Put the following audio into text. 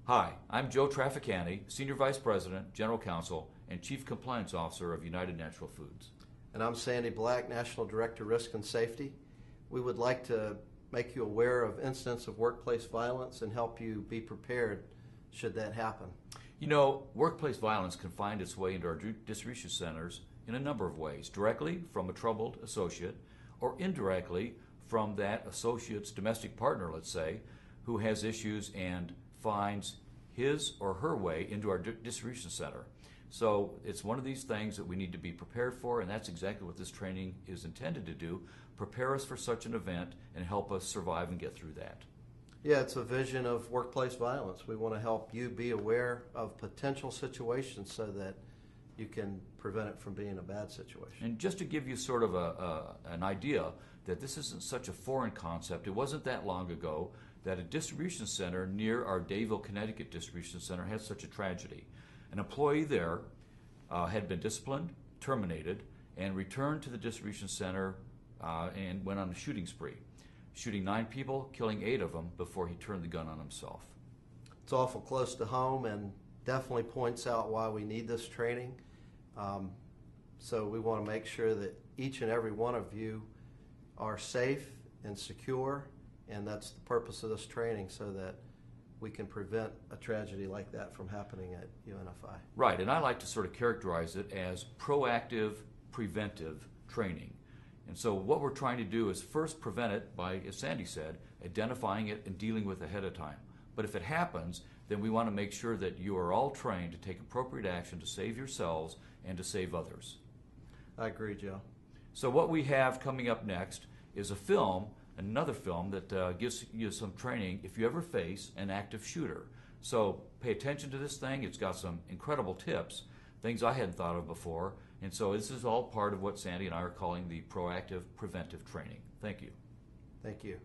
Hi, I'm Joe Trafficani, Senior Vice President, General Counsel, and Chief Compliance Officer of United Natural Foods. And I'm Sandy Black, National Director, Risk and Safety. We would like to make you aware of incidents of workplace violence and help you be prepared should that happen. You know, workplace violence can find its way into our distribution centers in a number of ways. Directly from a troubled associate, or indirectly from that associate's domestic partner, let's say, who has issues and finds his or her way into our distribution center. So it's one of these things that we need to be prepared for, and that's exactly what this training is intended to do: prepare us for such an event and help us survive and get through that. Yeah, it's a vision of workplace violence. We want to help you be aware of potential situations so that you can prevent it from being a bad situation. And just to give you sort of an idea that this isn't such a foreign concept, it wasn't that long ago that a distribution center near our Dayville, Connecticut distribution center had such a tragedy. An employee there had been disciplined, terminated, and returned to the distribution center and went on a shooting spree, shooting 9 people, killing 8 of them before he turned the gun on himself. It's awful close to home and definitely points out why we need this training. So we want to make sure that each and every one of you are safe and secure, and that's the purpose of this training, so that we can prevent a tragedy like that from happening at UNFI. Right, and I like to sort of characterize it as proactive, preventive training. And so what we're trying to do is first prevent it by, as Sandy said, identifying it and dealing with it ahead of time. But if it happens, then we want to make sure that you are all trained to take appropriate action to save yourselves and to save others. I agree, Joe. So what we have coming up next is a film, another film that gives you some training if you ever face an active shooter. So pay attention to this thing. It's got some incredible tips, things I hadn't thought of before. And so this is all part of what Sandy and I are calling the proactive preventive training. Thank you. Thank you.